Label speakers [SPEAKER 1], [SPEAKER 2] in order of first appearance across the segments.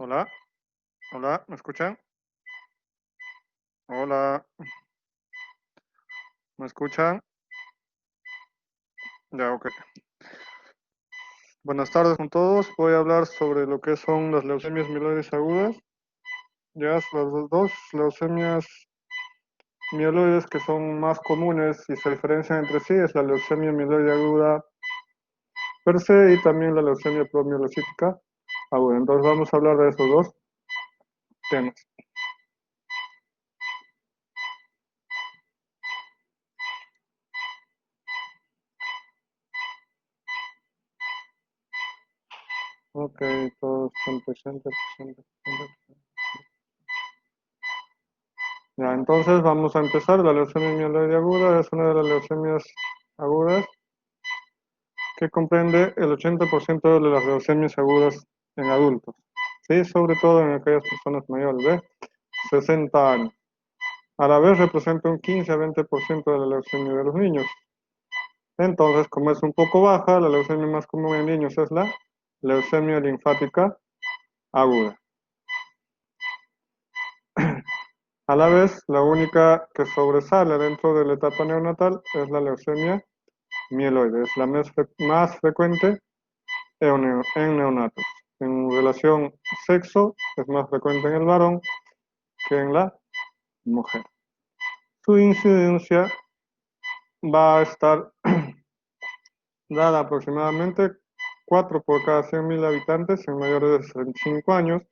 [SPEAKER 1] Hola, hola, ¿me escuchan? Hola, ¿me escuchan? Ya, ok. Buenas tardes con todos. Voy a hablar sobre lo que son las leucemias mieloides agudas. Ya, las dos leucemias mieloides que son más comunes y se diferencian entre sí es la leucemia mieloide aguda per se y también la leucemia promielocítica aguda. Entonces vamos a hablar de esos dos temas. Ok, todos están presentes. Ya, entonces vamos a empezar. La leucemia mieloide aguda es una de las leucemias agudas que comprende el 80% de las leucemias agudas en adultos, ¿sí? Sobre todo en aquellas personas mayores de 60 años. A la vez representa un 15 a 20% de la leucemia de los niños. Entonces, como es un poco baja, la leucemia más común en niños es la leucemia linfática aguda. A la vez, la única que sobresale dentro de la etapa neonatal es la leucemia mieloide. Es la más frecuente en neonatos. En relación sexo, es más frecuente en el varón que en la mujer. Su incidencia va a estar dada aproximadamente 4 por cada 100.000 habitantes en mayores de 65 años,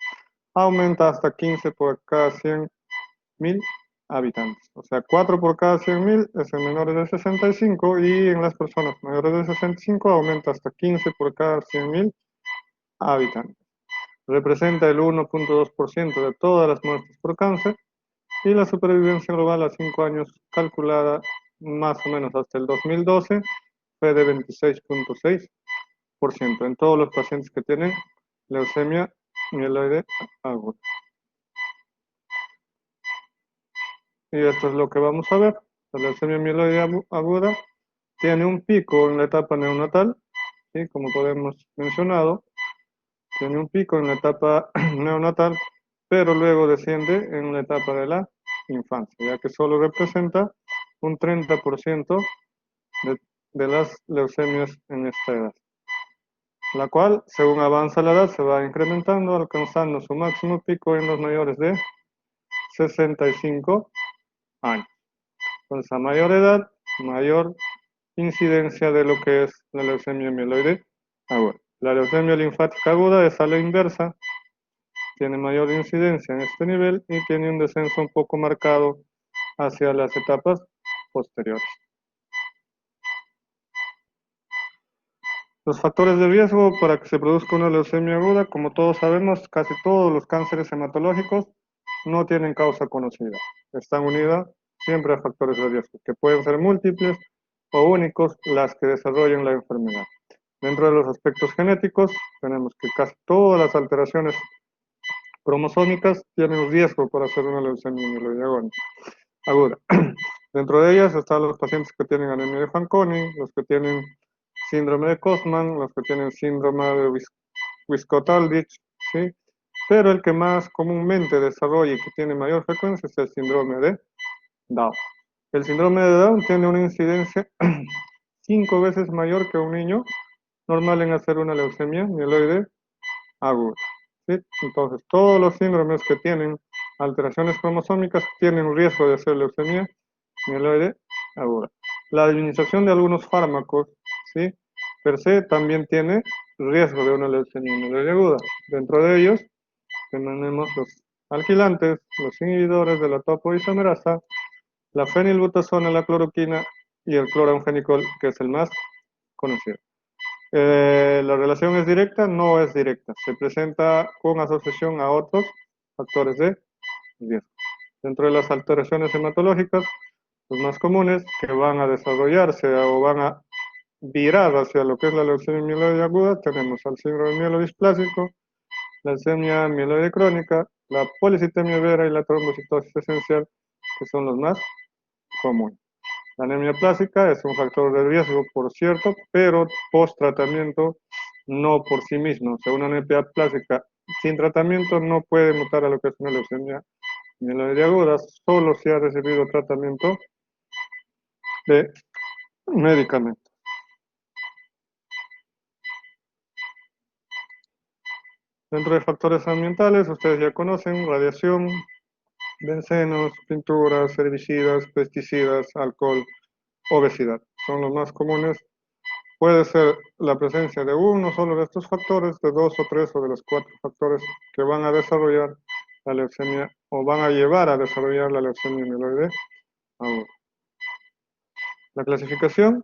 [SPEAKER 1] aumenta hasta 15 por cada 100.000 habitantes. O sea, 4 por cada 100.000 es en menores de 65 y en las personas mayores de 65 aumenta hasta 15 por cada 100.000 habitantes. Representa el 1.2% de todas las muertes por cáncer y la supervivencia global a 5 años calculada más o menos hasta el 2012 fue de 26.6% en todos los pacientes que tienen leucemia mieloide aguda. Y esto es lo que vamos a ver. La leucemia mieloide aguda tiene un pico en la etapa neonatal, ¿sí? Como podemos mencionado, tiene un pico en la etapa neonatal, pero luego desciende en la etapa de la infancia, ya que solo representa un 30% de las leucemias en esta edad, la cual, según avanza la edad, se va incrementando, alcanzando su máximo pico en los mayores de 65 años. Entonces, a mayor edad, mayor incidencia de lo que es la leucemia mieloide aguda. La leucemia linfática aguda es a la inversa, tiene mayor incidencia en este nivel y tiene un descenso un poco marcado hacia las etapas posteriores. Los factores de riesgo para que se produzca una leucemia aguda, como todos sabemos, casi todos los cánceres hematológicos no tienen causa conocida. Están unidas siempre a factores de riesgo, que pueden ser múltiples o únicos las que desarrollen la enfermedad. Dentro de los aspectos genéticos, tenemos que casi todas las alteraciones cromosómicas tienen riesgo para hacer una leucemia mieloide aguda. Dentro de ellas están los pacientes que tienen anemia de Fanconi, los que tienen síndrome de Costman, los que tienen síndrome de Wiskott-Aldrich, ¿sí? Pero el que más comúnmente desarrolla y que tiene mayor frecuencia es el síndrome de Down. El síndrome de Down tiene una incidencia 5 veces mayor que un niño normal en hacer una leucemia mieloide aguda, ¿sí? Entonces, todos los síndromes que tienen alteraciones cromosómicas tienen un riesgo de hacer leucemia mieloide aguda. La administración de algunos fármacos, ¿sí? Per se también tiene riesgo de una leucemia mieloide aguda. Dentro de ellos tenemos los alquilantes, los inhibidores de la topoisomerasa, la fenilbutazona, la cloroquina y el cloramfenicol, que es el más conocido. La relación es directa, no es directa. Se presenta con asociación a otros factores de riesgo. Dentro de las alteraciones hematológicas, los más comunes que van a desarrollarse o van a virar hacia lo que es la leucemia mieloide aguda, tenemos al síndrome mielodisplásico, la leucemia mieloide crónica, la policitemia vera y la trombocitosis esencial, que son los más comunes. La anemia plástica es un factor de riesgo, por cierto, pero post tratamiento no por sí mismo. O sea, una anemia plástica sin tratamiento no puede mutar a lo que es una leucemia mieloide aguda, solo si ha recibido tratamiento de medicamentos. Dentro de factores ambientales, ustedes ya conocen radiación, bencenos, pinturas, herbicidas, pesticidas, alcohol, obesidad. Son los más comunes. Puede ser la presencia de uno solo de estos factores, de dos o tres o de los cuatro factores que van a desarrollar la leucemia o van a llevar a desarrollar la leucemia mieloide aguda. La clasificación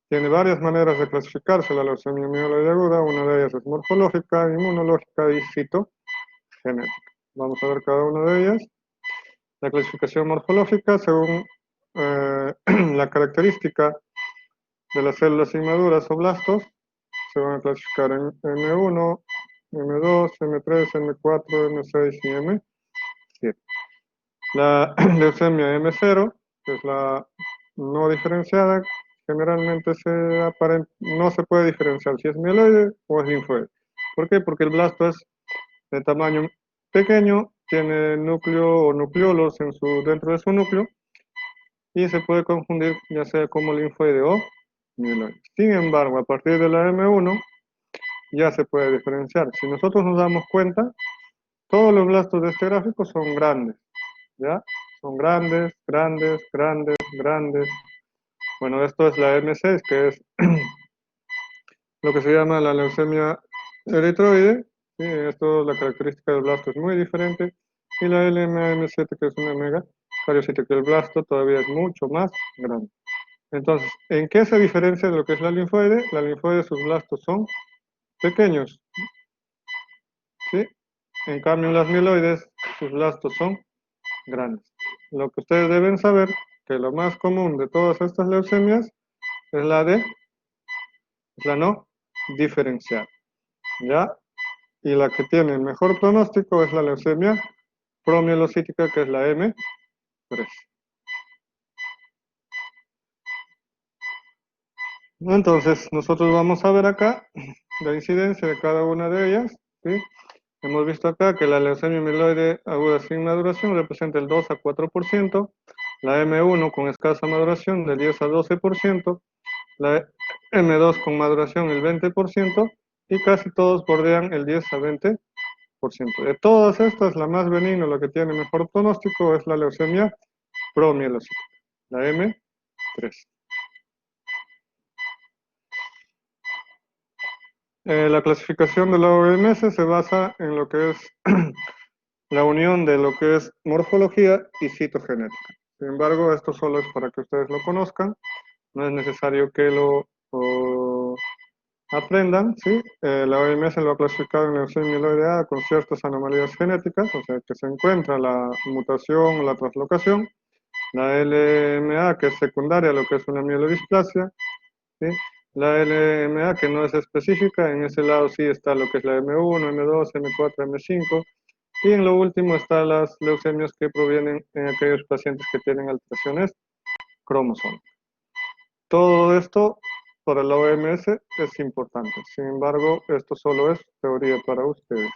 [SPEAKER 1] tiene varias maneras de clasificarse la leucemia mieloide aguda. Una de ellas es morfológica, inmunológica y citogenética. Vamos a ver cada una de ellas. La clasificación morfológica, según la característica de las células inmaduras o blastos, se van a clasificar en M1, M2, M3, M4, M6 y M7. La leucemia M0, que es la no diferenciada, generalmente no se puede diferenciar si es mieloide o es linfoide. ¿Por qué? Porque el blasto es de tamaño pequeño, tiene núcleo o nucleolos dentro de su núcleo y se puede confundir ya sea como linfoide o mieloide. Sin embargo, a partir de la M1 ya se puede diferenciar. Si nosotros nos damos cuenta, todos los blastos de este gráfico son grandes, ¿ya? Son grandes, grandes, grandes, grandes. Bueno, esto es la M6, que es lo que se llama la leucemia eritroide. ¿Sí? Esto, la característica del blasto es muy diferente. Y la LMA-M7, que es una megacariocita, que el blasto todavía es mucho más grande. Entonces, ¿en qué se diferencia de lo que es la linfoide? La linfoide, sus blastos son pequeños, ¿sí? En cambio, en las mieloides, sus blastos son grandes. Lo que ustedes deben saber, que lo más común de todas estas leucemias es la no diferencial, ¿ya? Y la que tiene el mejor pronóstico es la leucemia promielocítica, que es la M3. Entonces, nosotros vamos a ver acá la incidencia de cada una de ellas, ¿sí? Hemos visto acá que la leucemia mieloide aguda sin maduración representa el 2 a 4%, la M1 con escasa maduración del 10 a 12%, la M2 con maduración el 20% y casi todos bordean el 10 a 20%. De todas estas, la más benigna, la que tiene mejor pronóstico, es la leucemia promielocítica, la M3. La clasificación de la OMS se basa en lo que es la unión de lo que es morfología y citogenética. Sin embargo, esto solo es para que ustedes lo conozcan, no es necesario que lo aprendan, ¿sí? La OMS lo ha clasificado en leucemia mieloide A con ciertas anomalías genéticas, o sea que se encuentra la mutación o la translocación, la LMA que es secundaria a lo que es una mielodisplasia, ¿sí? La LMA que no es específica, en ese lado sí está lo que es la M1, M2, M4, M5, y en lo último están las leucemias que provienen en aquellos pacientes que tienen alteraciones cromosómicas. Todo esto para la OMS es importante, sin embargo, esto solo es teoría para ustedes.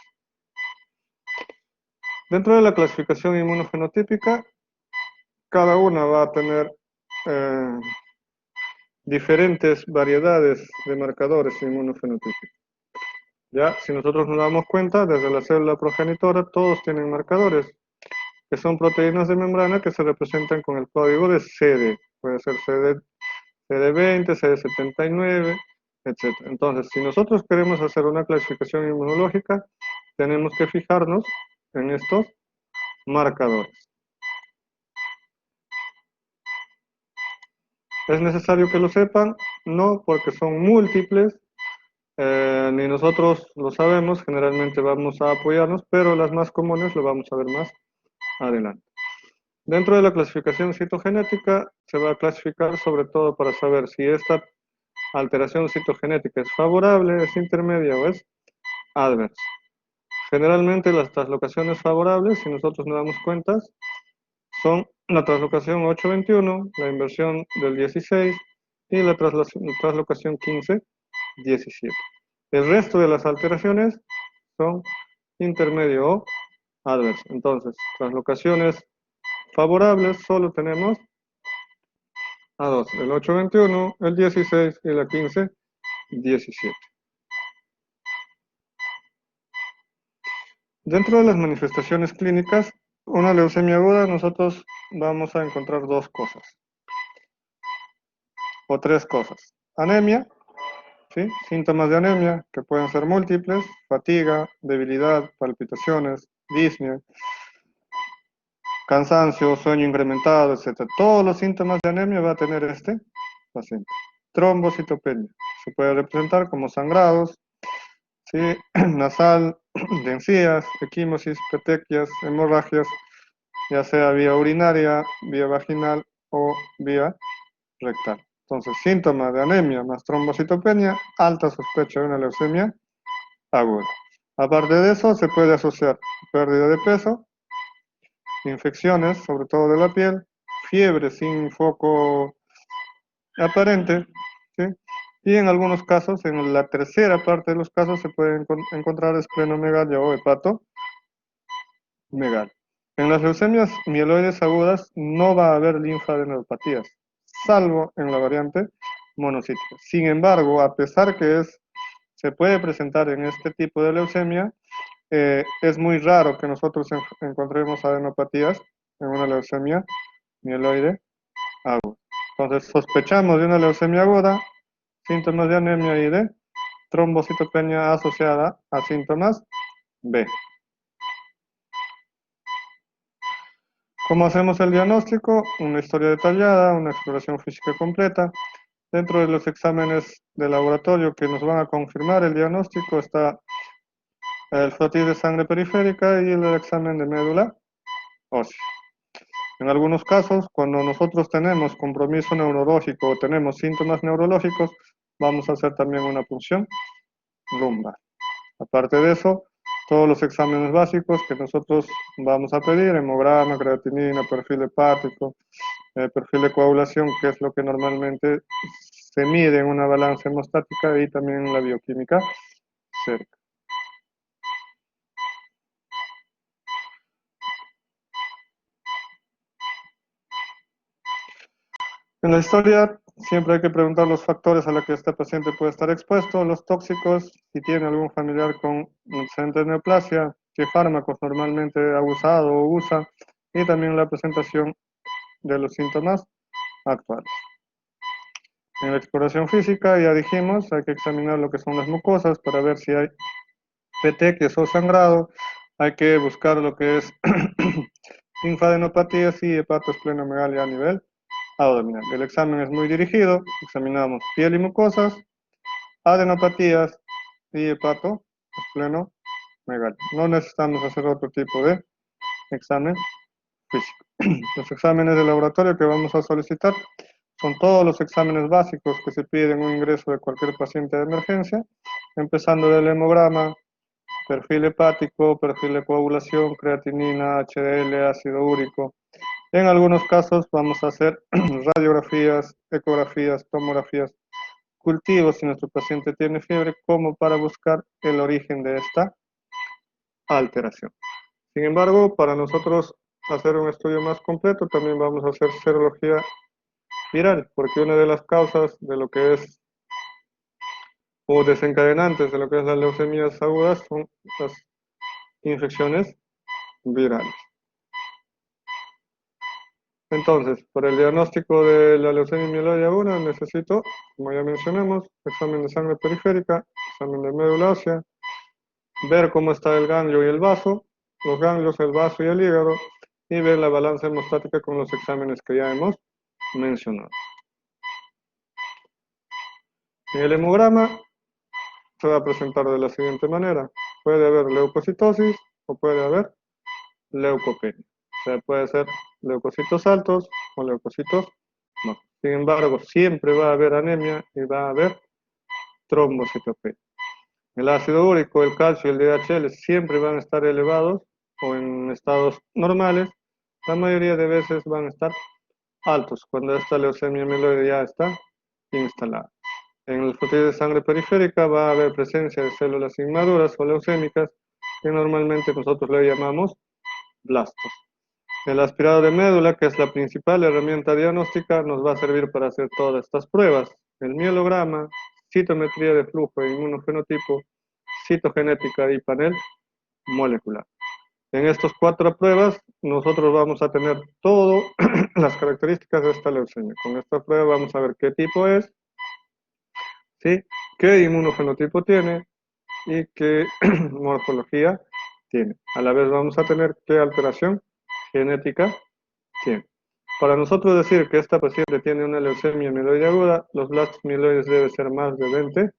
[SPEAKER 1] Dentro de la clasificación inmunofenotípica, cada una va a tener diferentes variedades de marcadores inmunofenotípicos. Ya, si nosotros nos damos cuenta, desde la célula progenitora, todos tienen marcadores, que son proteínas de membrana que se representan con el código de CD. Puede ser CD20, CD79, etc. Entonces, si nosotros queremos hacer una clasificación inmunológica, tenemos que fijarnos en estos marcadores. ¿Es necesario que lo sepan? No, porque son múltiples, ni nosotros lo sabemos, generalmente vamos a apoyarnos, pero las más comunes lo vamos a ver más adelante. Dentro de la clasificación citogenética se va a clasificar sobre todo para saber si esta alteración citogenética es favorable, es intermedia o es adversa. Generalmente las translocaciones favorables, si nosotros nos damos cuenta, son la translocación 821, la inversión del 16 y la translocación 15-17. El resto de las alteraciones son intermedio o adverso. Entonces, translocaciones favorables solo tenemos a dos, el 821, el 16 y la 1517. Dentro de las manifestaciones clínicas, una leucemia aguda, nosotros vamos a encontrar dos cosas, o tres cosas. Anemia, ¿sí? Síntomas de anemia, que pueden ser múltiples, fatiga, debilidad, palpitaciones, disnea, cansancio, sueño incrementado, etc. Todos los síntomas de anemia va a tener este paciente. Trombocitopenia, se puede representar como sangrados, ¿sí? Nasal, de encías, equimosis, petequias, hemorragias, ya sea vía urinaria, vía vaginal o vía rectal. Entonces, síntomas de anemia más trombocitopenia, alta sospecha de una leucemia aguda. Aparte de eso, se puede asociar pérdida de peso, infecciones, sobre todo de la piel, fiebre sin foco aparente, ¿sí? Y en algunos casos, en la tercera parte de los casos, se puede encontrar esplenomegalia o hepatomegalia. En las leucemias mieloides agudas no va a haber linfadeneuropatías, salvo en la variante monocítica. Sin embargo, a pesar que se puede presentar en este tipo de leucemia, es muy raro que nosotros encontremos adenopatías en una leucemia mieloide aguda. Entonces, sospechamos de una leucemia aguda, síntomas de anemia y de trombocitopenia asociada a síntomas B. ¿Cómo hacemos el diagnóstico? Una historia detallada, una exploración física completa. Dentro de los exámenes de laboratorio que nos van a confirmar el diagnóstico está el frotis de sangre periférica y el examen de médula ósea. En algunos casos, cuando nosotros tenemos compromiso neurológico o tenemos síntomas neurológicos, vamos a hacer también una punción lumbar. Aparte de eso, todos los exámenes básicos que nosotros vamos a pedir, hemograma, creatinina, perfil hepático, perfil de coagulación, que es lo que normalmente se mide en una balanza hemostática y también la bioquímica cerca. En la historia siempre hay que preguntar los factores a los que este paciente puede estar expuesto, los tóxicos, si tiene algún familiar con antecedentes de neoplasia, qué fármacos normalmente ha usado o usa, y también la presentación de los síntomas actuales. En la exploración física, ya dijimos, hay que examinar lo que son las mucosas para ver si hay petequias o sangrado, hay que buscar lo que es linfadenopatías y hepatosplenomegalia a nivel abdominal. El examen es muy dirigido, examinamos piel y mucosas, adenopatías y hepatosplenomegalia. No necesitamos hacer otro tipo de examen físico. Los exámenes de laboratorio que vamos a solicitar son todos los exámenes básicos que se piden en un ingreso de cualquier paciente de emergencia, empezando del hemograma, perfil hepático, perfil de coagulación, creatinina, HDL, ácido úrico. En algunos casos vamos a hacer radiografías, ecografías, tomografías, cultivos si nuestro paciente tiene fiebre, como para buscar el origen de esta alteración. Sin embargo, para nosotros hacer un estudio más completo, también vamos a hacer serología viral, porque una de las causas de lo que es, o desencadenantes de lo que es las leucemias agudas, son las infecciones virales. Entonces, para el diagnóstico de la leucemia mieloide aguda necesito, como ya mencionamos, examen de sangre periférica, examen de médula ósea, ver cómo está el ganglio y el vaso, los ganglios, el vaso y el hígado, y ver la balanza hemostática con los exámenes que ya hemos mencionado. En el hemograma se va a presentar de la siguiente manera. Puede haber leucocitosis o puede haber leucopenia. O sea, puede ser leucocitos altos o leucocitos no. Sin embargo, siempre va a haber anemia y va a haber trombocitopenia. El ácido úrico, el calcio y el DHL siempre van a estar elevados o en estados normales. La mayoría de veces van a estar altos cuando esta leucemia mieloide ya está instalada. En el flujo de sangre periférica va a haber presencia de células inmaduras o leucémicas que normalmente nosotros le llamamos blastos. El aspirado de médula, que es la principal herramienta diagnóstica, nos va a servir para hacer todas estas pruebas: el mielograma, citometría de flujo e inmunofenotipo, citogenética y panel molecular. En estas 4 pruebas nosotros vamos a tener todas las características de esta leucemia. Con esta prueba vamos a ver qué tipo es, ¿sí?, qué inmunofenotipo tiene y qué morfología tiene. A la vez vamos a tener qué alteración genética tiene. Para nosotros decir que esta paciente tiene una leucemia mieloide aguda, los blastos mieloides deben ser más de 20%.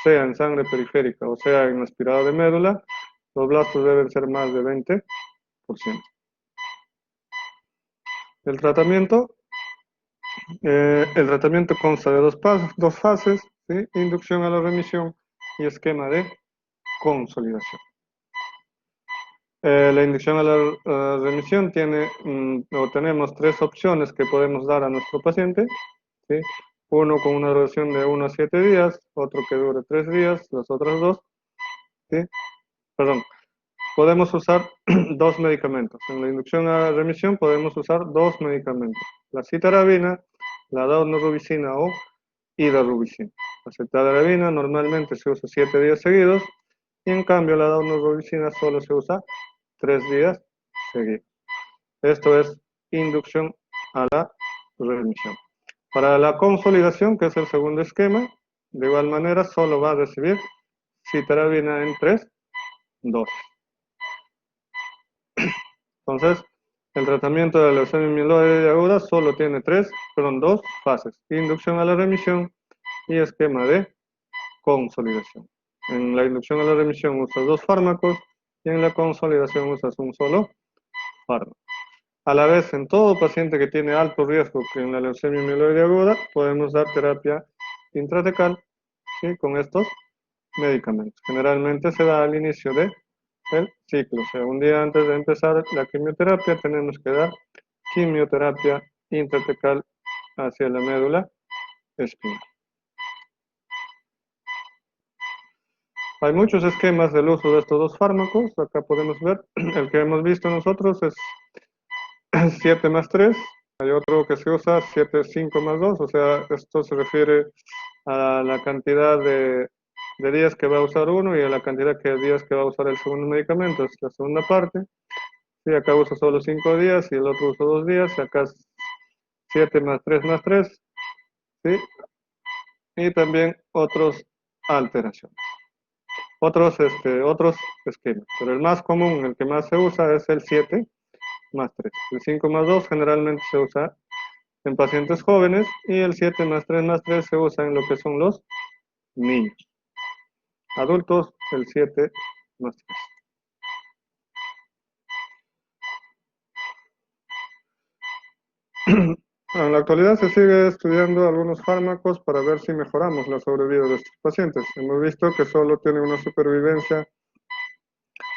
[SPEAKER 1] Sea en sangre periférica o sea en aspirado de médula, los blastos deben ser más de 20%. El tratamiento consta de dos fases, ¿sí?, inducción a la remisión y esquema de consolidación. La inducción a la remisión tenemos 3 opciones que podemos dar a nuestro paciente, ¿sí? Uno con una duración de 1 a 7 días, otro que dure 3 días, las otras 2, ¿sí? Perdón, podemos usar 2 medicamentos. En la inducción a la remisión podemos usar 2 medicamentos: la citarabina, la daunorubicina o hidarubicina. La citarabina normalmente se usa 7 días seguidos y en cambio la daunorubicina solo se usa 3 días seguidos. Esto es inducción a la remisión. Para la consolidación, que es el segundo esquema, de igual manera solo va a recibir citarabina en 3 dosis. Entonces, el tratamiento de la leucemia mieloide aguda solo tiene 2 fases: inducción a la remisión y esquema de consolidación. En la inducción a la remisión usas 2 fármacos y en la consolidación usas un solo fármaco. A la vez, en todo paciente que tiene alto riesgo que en la leucemia mieloide aguda, podemos dar terapia intratecal, ¿sí?, con estos medicamentos. Generalmente se da al inicio del ciclo, o sea, un día antes de empezar la quimioterapia tenemos que dar quimioterapia intratecal hacia la médula espinal. Hay muchos esquemas del uso de estos 2 fármacos. Acá podemos ver, el que hemos visto nosotros es 7 más 3, hay otro que se usa 7, 5 más 2, o sea, esto se refiere a la cantidad de días que va a usar uno y a la cantidad de días que va a usar el segundo medicamento. Es la segunda parte. Sí, acá usa solo 5 días y el otro usa 2 días, acá es 7 más 3 más 3, ¿sí? Y también otras alteraciones. Otros esquemas, pero el más común, el que más se usa es el 7 más 3. El 5 más 2 generalmente se usa en pacientes jóvenes y el 7 más 3 más 3 se usa en lo que son los niños. Adultos, el 7 más 3. En la actualidad se sigue estudiando algunos fármacos para ver si mejoramos la sobrevida de estos pacientes. Hemos visto que solo tienen una supervivencia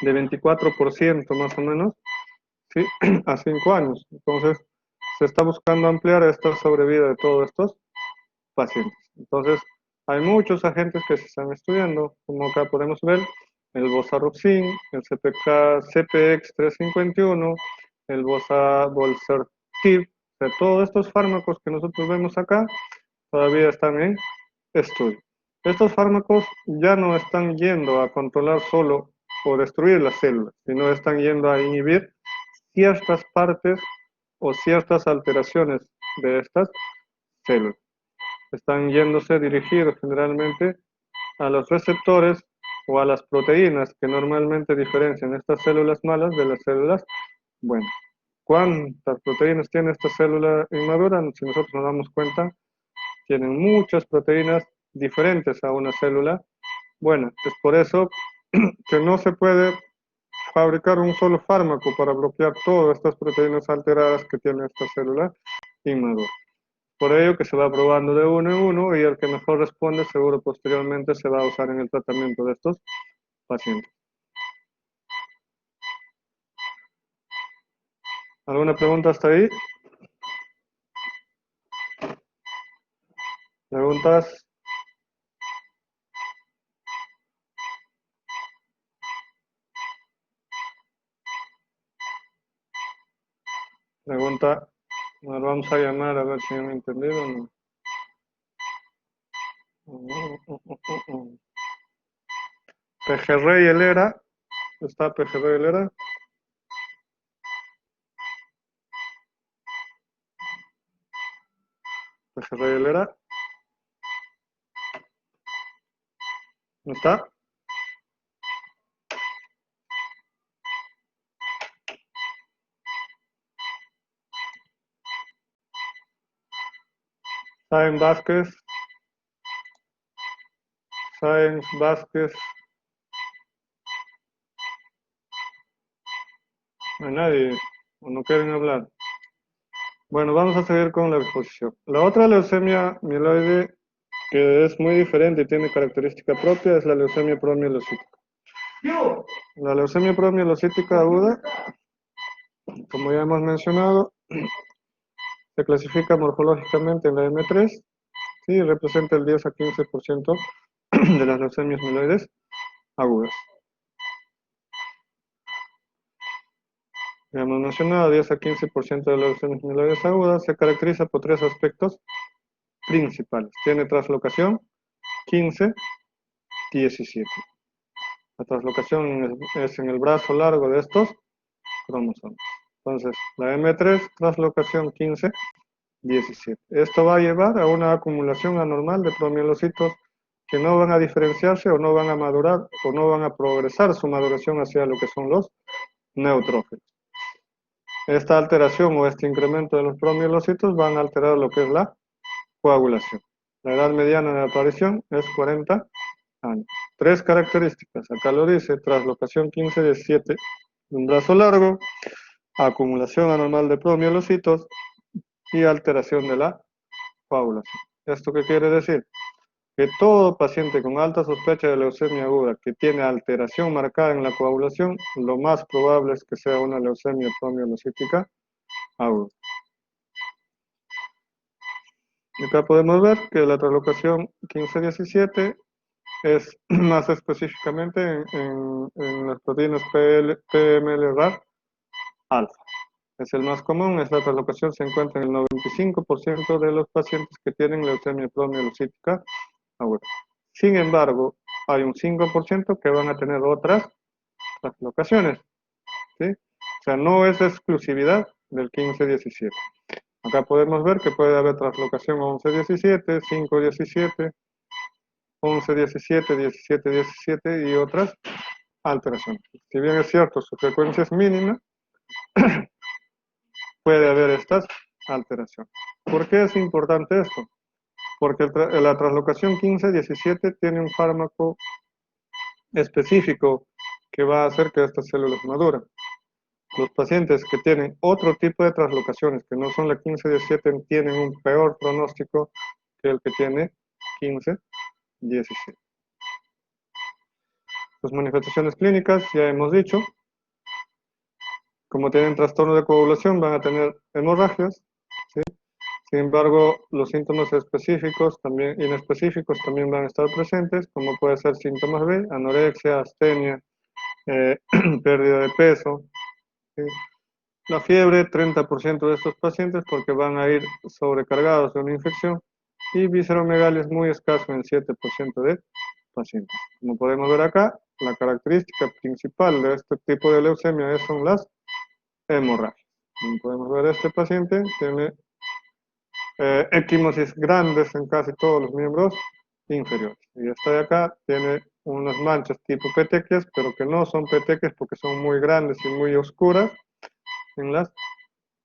[SPEAKER 1] de 24% más o menos, ¿sí?, a 5 años. Entonces, se está buscando ampliar esta sobrevida de todos estos pacientes. Entonces, hay muchos agentes que se están estudiando, como acá podemos ver, el Vosaruxin, el CPX-351, el Vosabolcertib. O sea, todos estos fármacos que nosotros vemos acá todavía están en estudio. Estos fármacos ya no están yendo a controlar solo o destruir las células, sino están yendo a inhibir ciertas partes o ciertas alteraciones de estas células. Están yéndose dirigidos generalmente a los receptores o a las proteínas que normalmente diferencian estas células malas de las células buenas. ¿Cuántas proteínas tiene esta célula inmadura? Si nosotros nos damos cuenta, tienen muchas proteínas diferentes a una célula buena. Es por eso que no se puede fabricar un solo fármaco para bloquear todas estas proteínas alteradas que tiene esta célula inmadura. Por ello que se va probando de uno en uno y el que mejor responde seguro posteriormente se va a usar en el tratamiento de estos pacientes. ¿Alguna pregunta hasta ahí? ¿Preguntas? pregunta, nos vamos a llamar a ver si han entendido o no. Pejerrey Helera, ¿está Pejerrey Helera? Pejerrey Helera, ¿no está? Sáenz Vázquez, Sáenz Vázquez, no hay nadie, o no quieren hablar. Bueno, vamos a seguir con la exposición. La otra leucemia mieloide que es muy diferente y tiene característica propia es la leucemia promielocítica. La leucemia promielocítica aguda, como ya hemos mencionado, se clasifica morfológicamente en la M3, ¿sí? Representa el 10 a 15% de las leucemias mieloides agudas. Ya hemos mencionado, 10 a 15% de las leucemias mieloides agudas se caracteriza por tres aspectos principales. Tiene translocación 15, 17. La translocación es en el brazo largo de estos cromosomas. Entonces, la M3, translocación 15, 17. Esto va a llevar a una acumulación anormal de promielocitos que no van a diferenciarse o no van a madurar o no van a progresar su maduración hacia lo que son los neutrófilos. Esta alteración o este incremento de los promielocitos van a alterar lo que es la coagulación. La edad mediana de aparición es 40 años. Tres características, acá lo dice, translocación 15-17, un brazo largo, acumulación anormal de promielocitos y alteración de la coagulación. ¿Esto qué quiere decir? Que todo paciente con alta sospecha de leucemia aguda que tiene alteración marcada en la coagulación, lo más probable es que sea una leucemia promielocítica aguda. Acá podemos ver que la translocación 15-17 es más específicamente en las proteínas PML-RAR alfa. Es el más común, esta translocación se encuentra en el 95% de los pacientes que tienen leucemia promielocítica aguda. Sin embargo, hay un 5% que van a tener otras translocaciones, ¿sí? O sea, no es exclusividad del 15-17. Acá podemos ver que puede haber translocación 11-17, 5-17, 11-17, 17-17 y otras alteraciones. Si bien es cierto, su frecuencia es mínima, puede haber estas alteraciones. ¿Por qué es importante esto? Porque la translocación 15-17 tiene un fármaco específico que va a hacer que estas células maduren. Los pacientes que tienen otro tipo de translocaciones que no son la 15-17 tienen un peor pronóstico que el que tiene 15-17. Las manifestaciones clínicas, ya hemos dicho, como tienen trastorno de coagulación van a tener hemorragias, ¿sí? Sin embargo, los síntomas específicos, también inespecíficos, también van a estar presentes, como puede ser síntomas B, anorexia, astenia, pérdida de peso, ¿sí? La fiebre, 30% de estos pacientes porque van a ir sobrecargados de una infección, y visceromegalia es muy escaso en 7% de pacientes. Como podemos ver acá, la característica principal de este tipo de leucemia son las hemorragias. Como podemos ver, este paciente tiene equimosis grandes en casi todos los miembros inferiores. Y esta de acá tiene unas manchas tipo petequias, pero que no son petequias porque son muy grandes y muy oscuras en las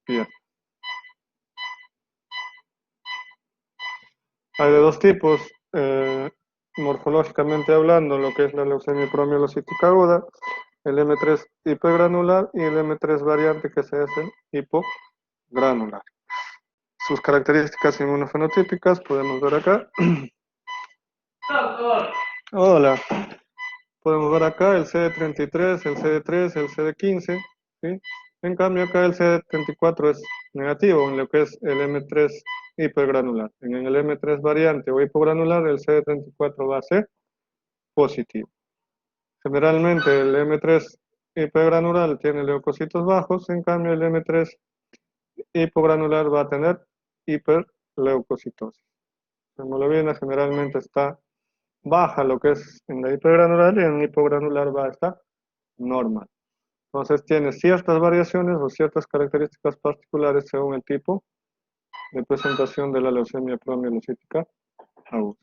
[SPEAKER 1] piernas. Hay de dos tipos, morfológicamente hablando, lo que es la leucemia promielocítica aguda, el M3 hipergranular y el M3 variante que se hace hipogranular. Sus características inmunofenotípicas podemos ver acá. Hola. Podemos ver acá el CD33, el CD3, el CD15, ¿sí? En cambio acá el CD34 es negativo en lo que es el M3 hipergranular. En el M3 variante o hipogranular el CD34 va a ser positivo. Generalmente el M3 hipergranular tiene leucocitos bajos, en cambio el M3 hipogranular va a tener hiperleucocitosis. La hemoglobina generalmente está baja lo que es en la hipergranular y en hipogranular va a estar normal. Entonces tiene ciertas variaciones o ciertas características particulares según el tipo de presentación de la leucemia promielocítica aguda.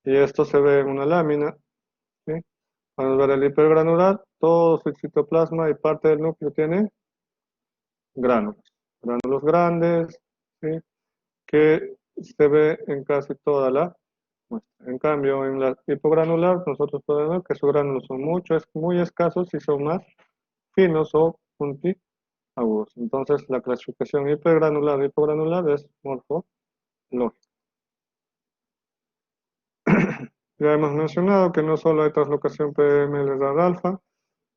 [SPEAKER 1] Y esto se ve en una lámina, ¿sí? Vamos a ver el hipergranular, todo su citoplasma y parte del núcleo tiene gránulos grandes, ¿sí? Que se ve en casi toda la muestra. En cambio, en la hipogranular, nosotros podemos ver que sus gránulos son muy escasos y son más finos o puntiagudos. Entonces, la clasificación hipergranular y hipogranular es morfológica. Ya hemos mencionado que no solo hay translocación PML alfa,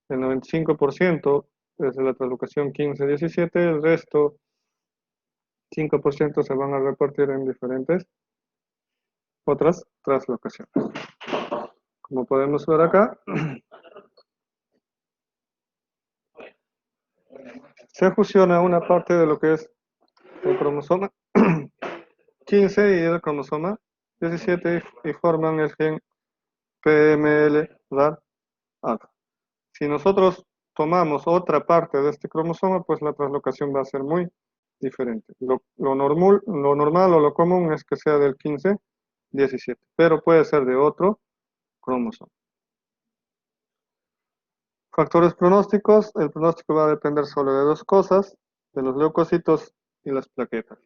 [SPEAKER 1] el 95% es de la translocación 15-17, el resto 5% se van a repartir en diferentes otras translocaciones. Como podemos ver acá, se fusiona una parte de lo que es el cromosoma 15 y el cromosoma 17 y forman el gen PML-RAR alfa. Si nosotros tomamos otra parte de este cromosoma, pues la translocación va a ser muy diferente. Lo normal o lo común es que sea del 15-17, pero puede ser de otro cromosoma. Factores pronósticos. El pronóstico va a depender solo de dos cosas, de los leucocitos y las plaquetas.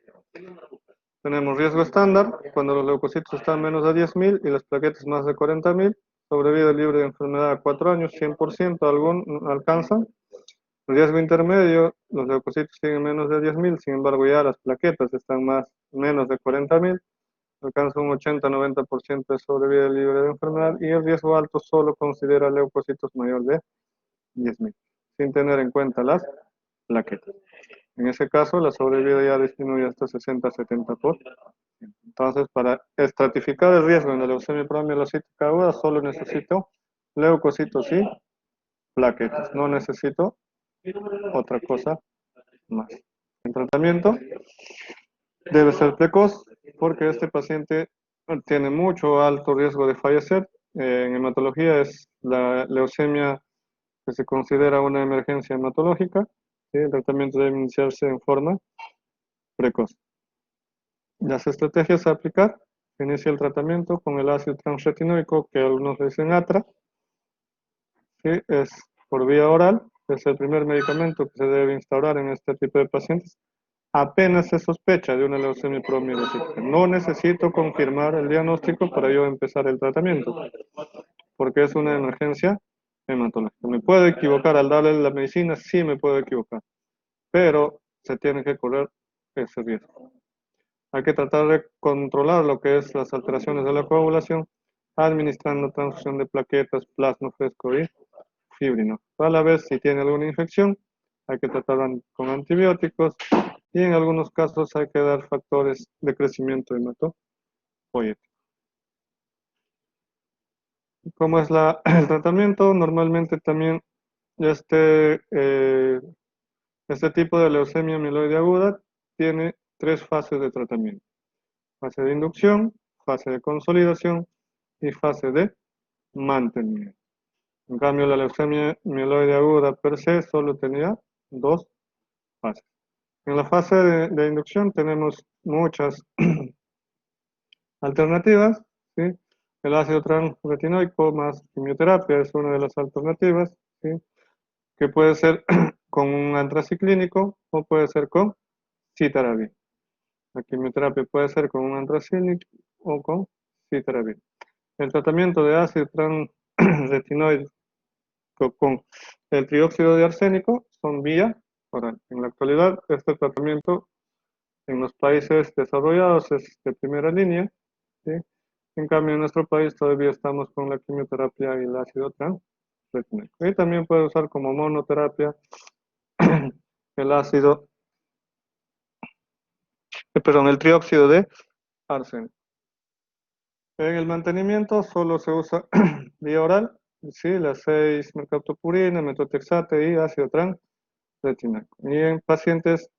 [SPEAKER 1] Tenemos riesgo estándar, cuando los leucocitos están menos de 10.000 y las plaquetas más de 40.000, sobrevida libre de enfermedad a 4 años, 100% alcanzan. Riesgo intermedio, los leucocitos tienen menos de 10.000, sin embargo ya las plaquetas están menos de 40.000, alcanza un 80-90% de sobrevida libre de enfermedad, y el riesgo alto solo considera leucocitos mayor de 10.000, sin tener en cuenta las plaquetas. En ese caso, la sobrevida ya disminuye hasta 60-70%. Entonces, para estratificar el riesgo en la leucemia promielocítica aguda, solo necesito leucocitos y plaquetas. No necesito otra cosa más. El tratamiento debe ser precoz porque este paciente tiene mucho alto riesgo de fallecer. En hematología es la leucemia que se considera una emergencia hematológica. ¿Sí? El tratamiento debe iniciarse en forma precoz. Las estrategias a aplicar: se inicia el tratamiento con el ácido transretinoico, que algunos le dicen ATRA, ¿sí? Es por vía oral, es el primer medicamento que se debe instaurar en este tipo de pacientes. Apenas se sospecha de una leucemia promielocítica. No necesito confirmar el diagnóstico para yo empezar el tratamiento, porque es una emergencia hematológica. ¿Me puedo equivocar al darle la medicina? Sí, me puedo equivocar, pero se tiene que correr ese riesgo. Hay que tratar de controlar lo que es las alteraciones de la coagulación, administrando transfusión de plaquetas, plasma fresco y fibrino. A la vez, si tiene alguna infección, hay que tratar con antibióticos y en algunos casos hay que dar factores de crecimiento hematopoyético. ¿Cómo es el tratamiento? Normalmente también este, este tipo de leucemia mieloide aguda tiene 3 fases de tratamiento: fase de inducción, fase de consolidación y fase de mantenimiento. En cambio, la leucemia mieloide aguda per se solo tenía 2 fases. En la fase de inducción tenemos muchas alternativas, ¿sí? El ácido transretinoico más quimioterapia es una de las alternativas, ¿sí? Que puede ser con un antraciclínico o puede ser con citarabina. La quimioterapia puede ser con un antraciclínico o con citarabina. El tratamiento de ácido transretinoico con el trióxido de arsénico son vía oral. En la actualidad, este tratamiento en los países desarrollados es de primera línea, ¿sí? En cambio, en nuestro país todavía estamos con la quimioterapia y el ácido transretinoico. Y también puede usar como monoterapia el ácido, perdón, el trióxido de arsénico. En el mantenimiento solo se usa vía oral, sí, las 6 mercaptopurina, metotrexate y ácido transretinoico. retinoico. Y en pacientes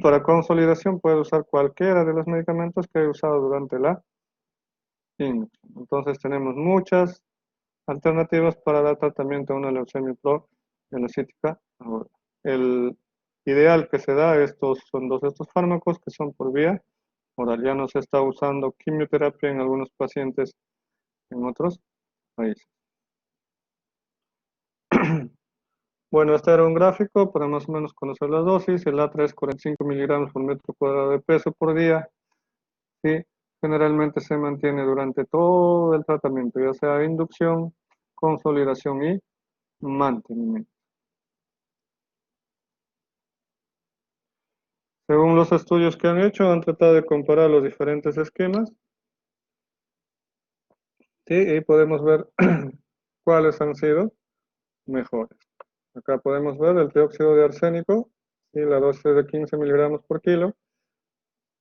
[SPEAKER 1] para consolidación puede usar cualquiera de los medicamentos que he usado durante la inducción. Entonces tenemos muchas alternativas para dar tratamiento a una leucemia promielocítica aguda. El ideal que se da son estos fármacos que son por vía oral. Ya no se está usando quimioterapia en algunos pacientes en otros países. Bueno, este era un gráfico para más o menos conocer la dosis. El ATRA es 45 miligramos por metro cuadrado de peso por día. ¿Sí? Generalmente se mantiene durante todo el tratamiento, ya sea inducción, consolidación y mantenimiento. Según los estudios que han hecho, han tratado de comparar los diferentes esquemas. ¿Sí? Y podemos ver cuáles han sido mejores. Acá podemos ver el trióxido de arsénico, ¿sí? La dosis de 15 miligramos por kilo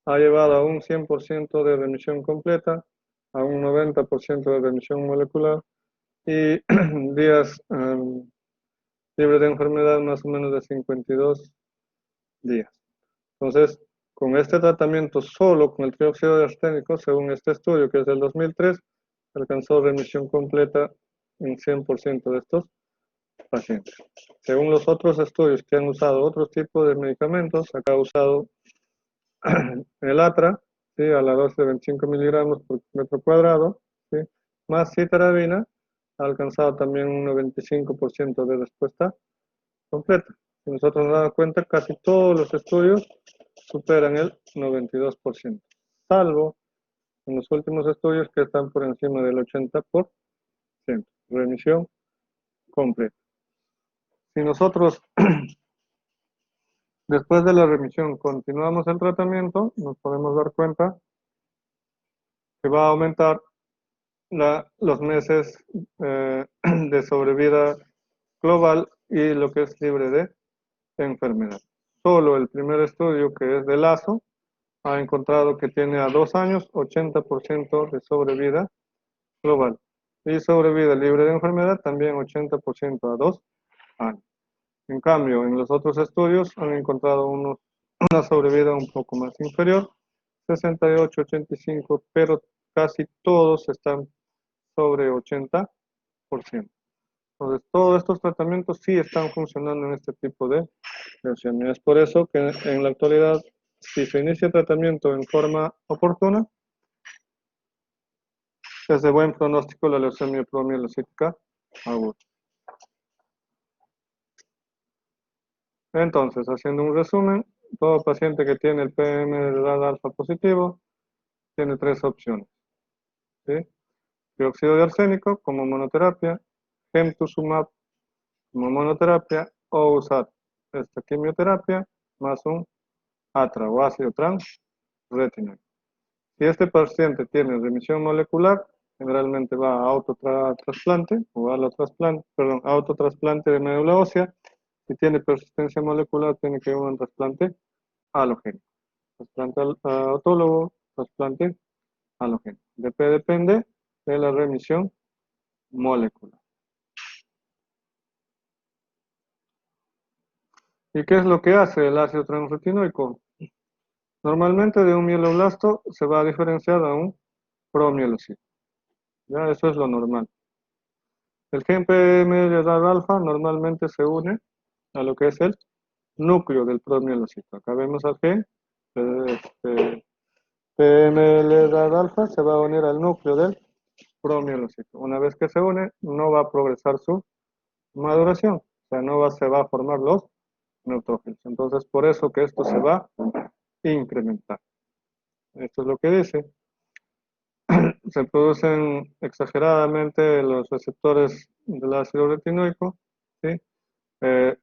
[SPEAKER 1] ha llevado a un 100% de remisión completa, a un 90% de remisión molecular y días libre de enfermedad más o menos de 52 días. Entonces, con este tratamiento solo con el trióxido de arsénico, según este estudio que es del 2003, alcanzó remisión completa en 100% de estos pacientes. Según los otros estudios que han usado otros tipos de medicamentos, acá ha usado el ATRA, ¿sí? A la dosis de 25 miligramos por metro cuadrado, ¿sí? Más citarabina, ha alcanzado también un 95% de respuesta completa. Si nosotros nos damos cuenta, casi todos los estudios superan el 92%, salvo en los últimos estudios que están por encima del 80%, remisión completa. Si nosotros después de la remisión continuamos el tratamiento, nos podemos dar cuenta que va a aumentar los meses de sobrevida global y lo que es libre de enfermedad. Solo el primer estudio, que es de Lazo, ha encontrado que tiene a 2 años 80% de sobrevida global. Y sobrevida libre de enfermedad también 80% a 2 años. En cambio, en los otros estudios han encontrado una sobrevida un poco más inferior, 68, 85, pero casi todos están sobre 80%. Entonces, todos estos tratamientos sí están funcionando en este tipo de leucemia. Es por eso que en la actualidad, si se inicia tratamiento en forma oportuna, es de buen pronóstico la leucemia promielocítica aguda. Entonces, haciendo un resumen, todo paciente que tiene el PMR alfa positivo tiene 3 opciones. ¿Sí? Dióxido de arsénico como monoterapia, gemtuzumab como monoterapia o usar esta quimioterapia más un ATRA o ácido transretinoico. Si este paciente tiene remisión molecular, generalmente va a autotrasplante o autotrasplante de médula ósea. Si tiene persistencia molecular, tiene que ir a un trasplante halogénico. Trasplante autólogo, trasplante halogénico. Depende de la remisión molecular. ¿Y qué es lo que hace el ácido transretinoico? Normalmente de un mieloblasto se va a diferenciar a un promielocito. Ya, eso es lo normal. El gen PMR alfa normalmente se une a lo que es el núcleo del promielocito. Acá vemos al gen PMR alfa se va a unir al núcleo del promielocito. Una vez que se une, no va a progresar su maduración, o sea, se va a formar los neutrófilos. Entonces, por eso que esto se va a incrementar. Esto es lo que dice. Se producen exageradamente los receptores del ácido retinoico, ¿sí? Eh,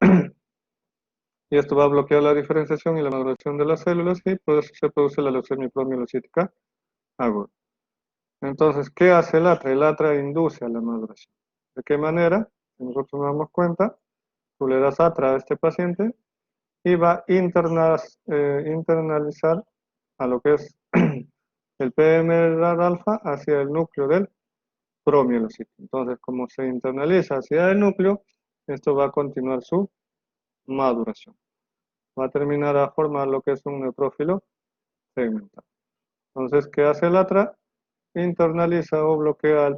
[SPEAKER 1] y esto va a bloquear la diferenciación y la maduración de las células y por eso se produce la leucemia promielocítica aguda. Entonces, ¿qué hace el ATRA? El ATRA induce a la maduración. ¿De qué manera? Si nosotros nos damos cuenta, tú le das ATRA a este paciente y va a internalizar a lo que es el PMR alfa hacia el núcleo del promielocito. Entonces, como se internaliza hacia el núcleo, esto va a continuar su maduración. Va a terminar a formar lo que es un neutrófilo segmental. Entonces, ¿qué hace el ATRA? Internaliza o bloquea el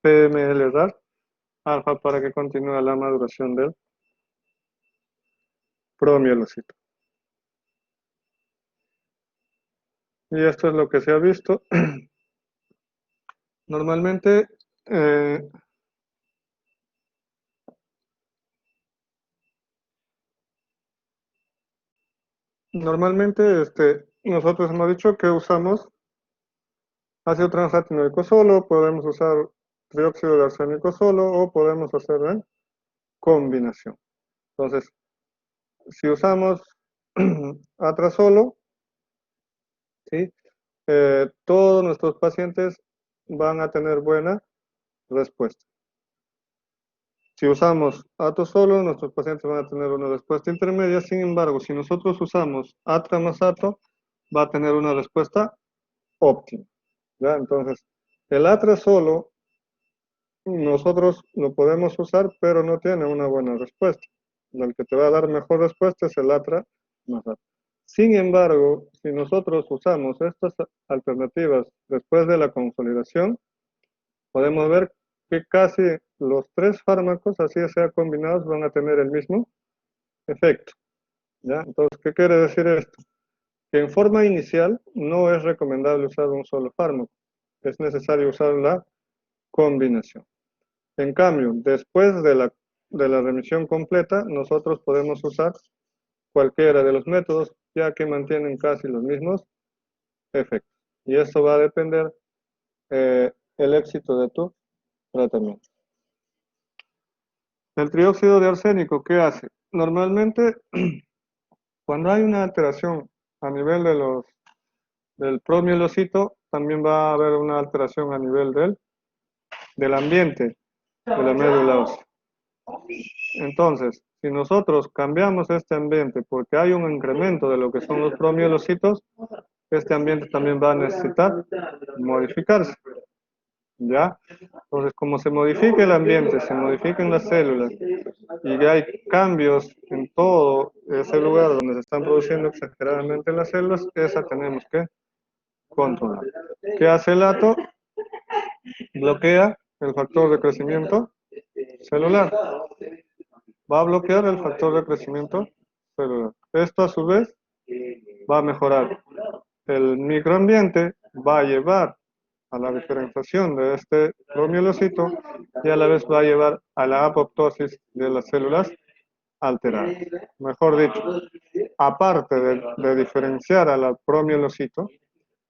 [SPEAKER 1] PML-RAR alfa para que continúe la maduración del promielocito. Y esto es lo que se ha visto. Normalmente, nosotros hemos dicho que usamos ácido transatinoico solo, podemos usar trióxido de arsénico solo o podemos hacer en combinación. Entonces, si usamos ATRA solo, ¿sí? Todos nuestros pacientes van a tener buena respuesta. Si usamos ATO solo, nuestros pacientes van a tener una respuesta intermedia. Sin embargo, si nosotros usamos ATRA más ATO, va a tener una respuesta óptima. ¿Ya? Entonces, el ATRA solo, nosotros lo podemos usar, pero no tiene una buena respuesta. El que te va a dar mejor respuesta es el ATRA más ATO. Sin embargo, si nosotros usamos estas alternativas después de la consolidación, podemos ver que casi los tres fármacos, así sea combinados, van a tener el mismo efecto. ¿Ya? Entonces, ¿qué quiere decir esto? Que en forma inicial no es recomendable usar un solo fármaco. Es necesario usar la combinación. En cambio, después de la remisión completa, nosotros podemos usar cualquiera de los métodos, ya que mantienen casi los mismos efectos. Y esto va a depender el éxito de tu tratamiento. El trióxido de arsénico, ¿qué hace? Normalmente, cuando hay una alteración a nivel del promielocito, también va a haber una alteración a nivel del ambiente de la médula ósea. Entonces, si nosotros cambiamos este ambiente porque hay un incremento de lo que son los promielocitos, este ambiente también va a necesitar modificarse. ¿Ya? Entonces, como se modifica el ambiente, se modifican las células y hay cambios en todo ese lugar donde se están produciendo exageradamente las células, esa tenemos que controlar. ¿Qué hace el ATO? Bloquea el factor de crecimiento celular. Va a bloquear el factor de crecimiento celular. Esto a su vez va a mejorar el microambiente, va a llevar a la diferenciación de este promielocito y a la vez va a llevar a la apoptosis de las células alteradas. Mejor dicho, aparte de diferenciar a la promielocito,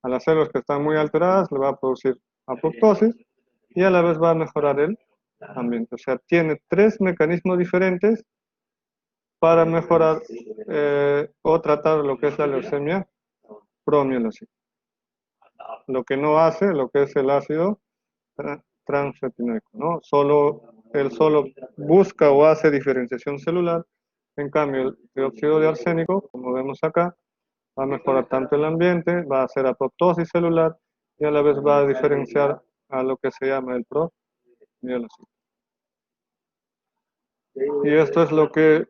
[SPEAKER 1] a las células que están muy alteradas le va a producir apoptosis y a la vez va a mejorar el ambiente. O sea, tiene tres mecanismos diferentes para mejorar o tratar lo que es la leucemia promielocito. Lo que no hace, lo que es el ácido transretinoico, ¿no? Él solo busca o hace diferenciación celular. En cambio, el dióxido de arsénico, como vemos acá, va a mejorar tanto el ambiente, va a hacer apoptosis celular y a la vez va a diferenciar a lo que se llama el promielocito. Y esto es lo que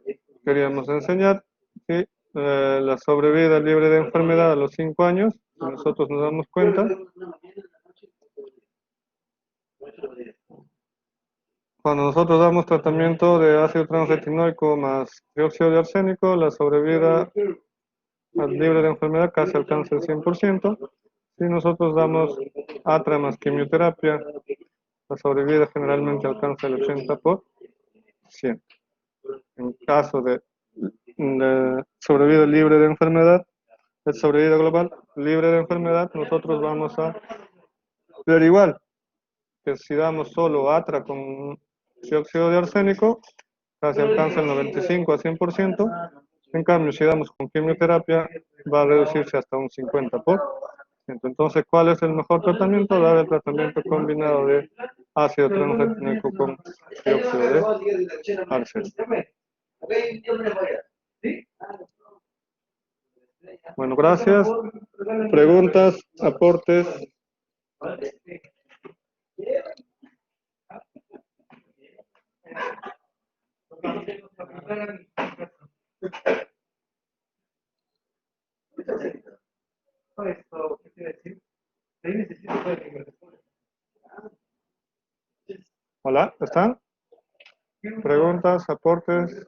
[SPEAKER 1] queríamos enseñar. ¿Sí? La sobrevida libre de enfermedad a los 5 años, si nosotros nos damos cuenta, cuando nosotros damos tratamiento de ácido transretinoico más dióxido de arsénico, la sobrevida libre de enfermedad casi alcanza el 100%. Si nosotros damos ATRA más quimioterapia, la sobrevida generalmente alcanza el 80%. En caso de sobrevida libre de enfermedad, de sobrevida global libre de enfermedad, nosotros vamos a ver igual que si damos solo ATRA con dióxido de arsénico, casi alcanza el 95 a 100%. En cambio, si damos con quimioterapia, va a reducirse hasta un 50%. Entonces, ¿cuál es el mejor tratamiento? Dar el tratamiento combinado de ácido transretinoico con dióxido de arsénico. Bueno, gracias. Preguntas, aportes. Hola, ¿están? ¿Preguntas, aportes,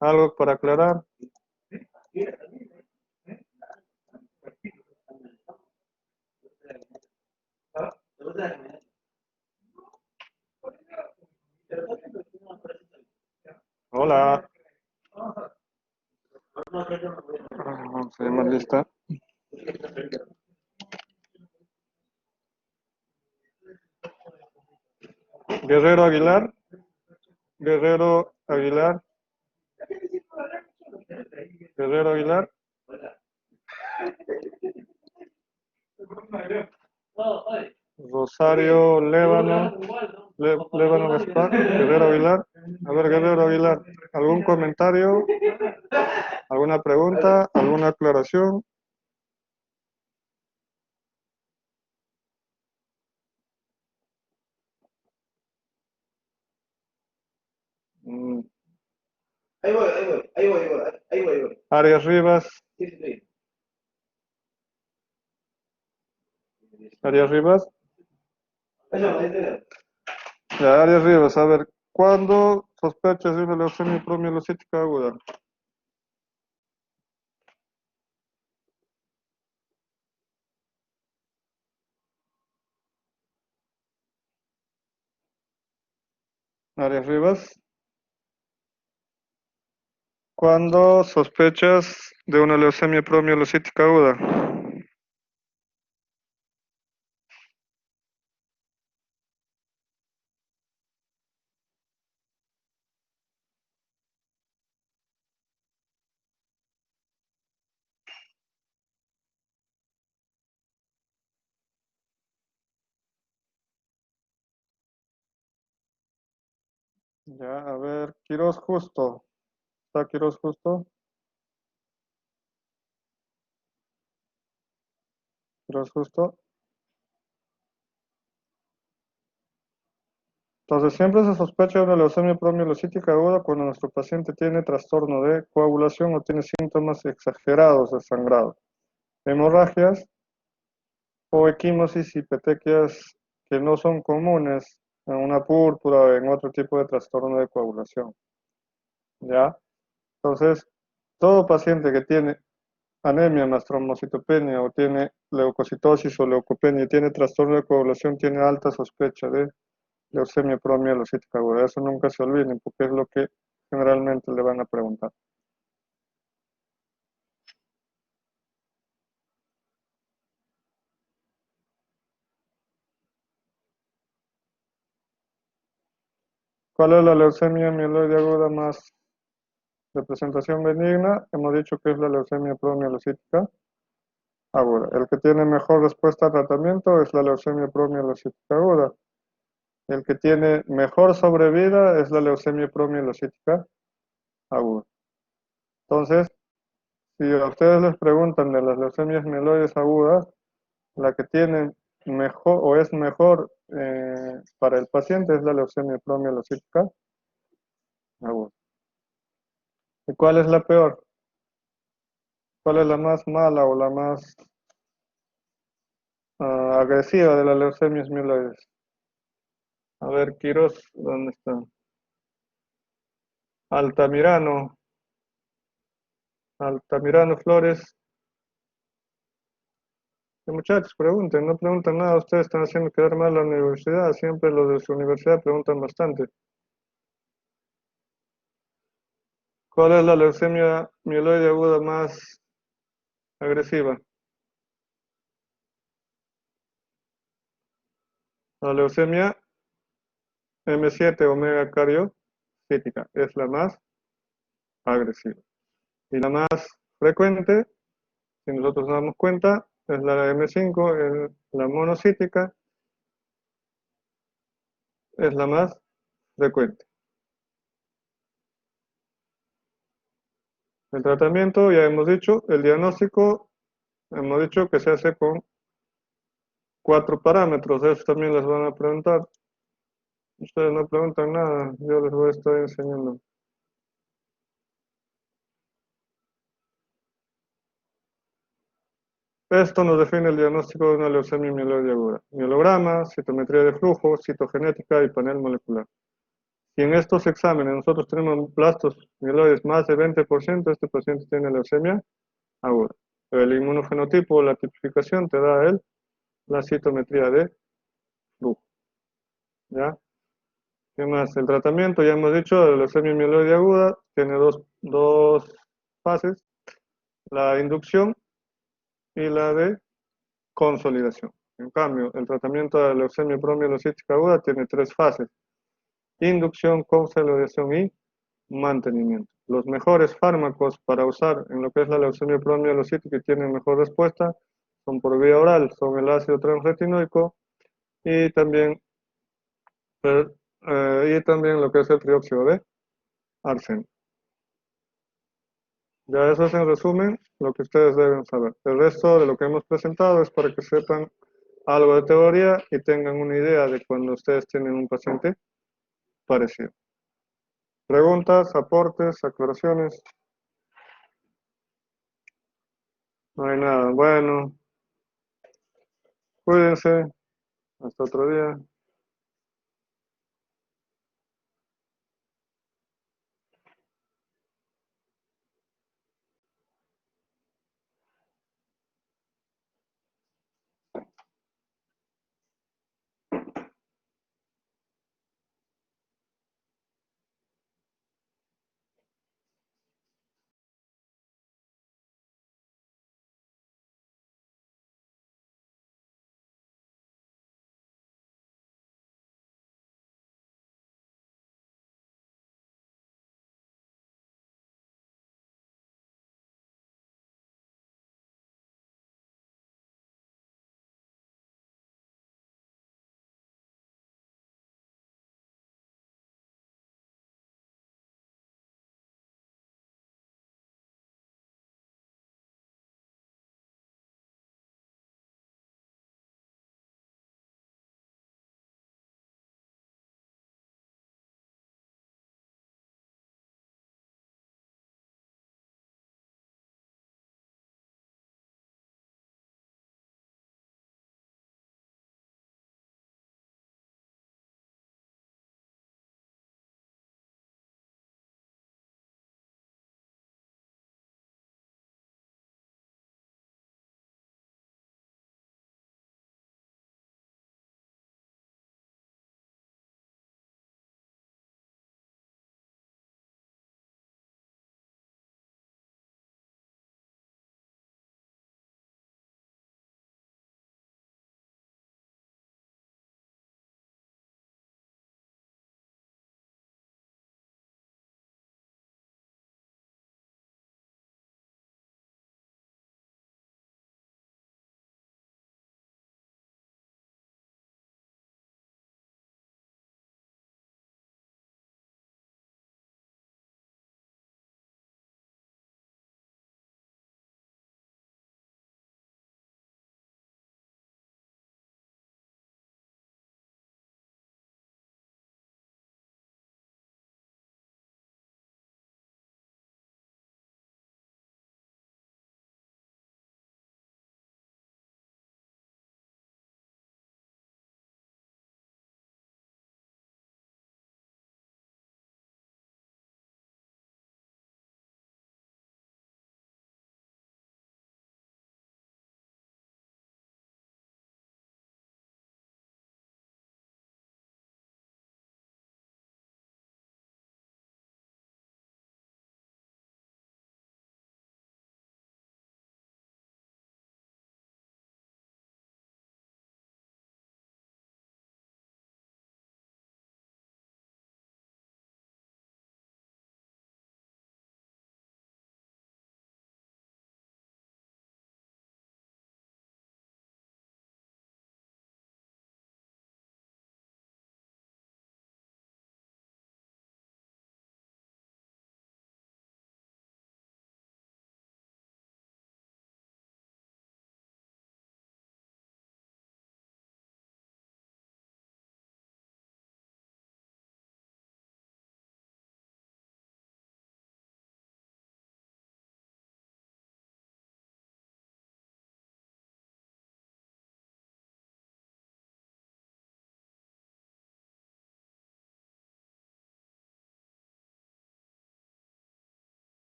[SPEAKER 1] algo para aclarar? Hola. Vamos a llamar lista. Guerrero Aguilar. Guerrero Aguilar. Guerrero Aguilar. Rosario Lévano. Lévano Gaspar. Guerrero Aguilar. A ver, Guerrero Aguilar. ¿Algún comentario? ¿Alguna pregunta? ¿Alguna aclaración? Mm,
[SPEAKER 2] Ahí voy, ahí voy, ahí voy, ahí voy, ahí voy, ahí voy.
[SPEAKER 1] Arias Rivas.
[SPEAKER 2] Sí, sí, sí.
[SPEAKER 1] Arias Rivas.
[SPEAKER 2] Ahí va, ahí está.
[SPEAKER 1] Ya, Arias Rivas. A ver, ¿cuándo sospechas de una leucemia promielocítica aguda? Arias Rivas. ¿Cuándo sospechas de una leucemia promielocítica aguda? Ya, a ver, Quiroz Justo. ¿Está Quiroz Justo? Quiroz Justo. Entonces, siempre se sospecha de una leucemia promielocítica aguda cuando nuestro paciente tiene trastorno de coagulación o tiene síntomas exagerados de sangrado, hemorragias o equimosis y petequias que no son comunes en una púrpura o en otro tipo de trastorno de coagulación. ¿Ya? Entonces, todo paciente que tiene anemia más trombocitopenia o tiene leucocitosis o leucopenia y tiene trastorno de coagulación tiene alta sospecha de leucemia promielocítica aguda. Eso nunca se olviden porque es lo que generalmente le van a preguntar. ¿Cuál es la leucemia mieloide aguda más de presentación benigna? Hemos dicho que es la leucemia promielocítica aguda. El que tiene mejor respuesta al tratamiento es la leucemia promielocítica aguda. El que tiene mejor sobrevida es la leucemia promielocítica aguda. Entonces, si a ustedes les preguntan de las leucemias mieloides agudas, la que tiene mejor o es mejor para el paciente es la leucemia promielocítica aguda. ¿Y cuál es la peor? ¿Cuál es la más mala o la más agresiva de las leucemias mieloides? A ver, Quiroz, ¿dónde está? Altamirano, Altamirano Flores. Muchachos, pregunten, no preguntan nada, ustedes están haciendo quedar mal a la universidad, siempre los de su universidad preguntan bastante. ¿Cuál es la leucemia mieloide aguda más agresiva? La leucemia M7 omega cariocítica es la más agresiva. Y la más frecuente, si nosotros nos damos cuenta, es la M5, la monocítica, es la más frecuente. El tratamiento, ya hemos dicho, el diagnóstico, hemos dicho que se hace con 4 parámetros, eso también les van a preguntar. Ustedes no preguntan nada, yo les voy a estar enseñando. Esto nos define el diagnóstico de una leucemia mieloide aguda. Mielograma, citometría de flujo, citogenética y panel molecular. Si en estos exámenes nosotros tenemos blastos mieloides más de 20%, este paciente tiene leucemia aguda. El inmunofenotipo, la tipificación te da la citometría de flujo. ¿Ya? ¿Qué más? El tratamiento, ya hemos dicho, de la leucemia mieloide aguda tiene dos fases, la inducción y la de consolidación. En cambio, el tratamiento de la leucemia promielocítica aguda tiene tres fases: inducción, consolidación y mantenimiento. Los mejores fármacos para usar en lo que es la leucemia promielocítica y tienen mejor respuesta son por vía oral, son el ácido transretinoico y también, lo que es el trióxido de arsénico. Ya eso es en resumen lo que ustedes deben saber. El resto de lo que hemos presentado es para que sepan algo de teoría y tengan una idea de cuando ustedes tienen un paciente parecido. Preguntas, aportes, aclaraciones. No hay nada. Bueno, cuídense. Hasta otro día.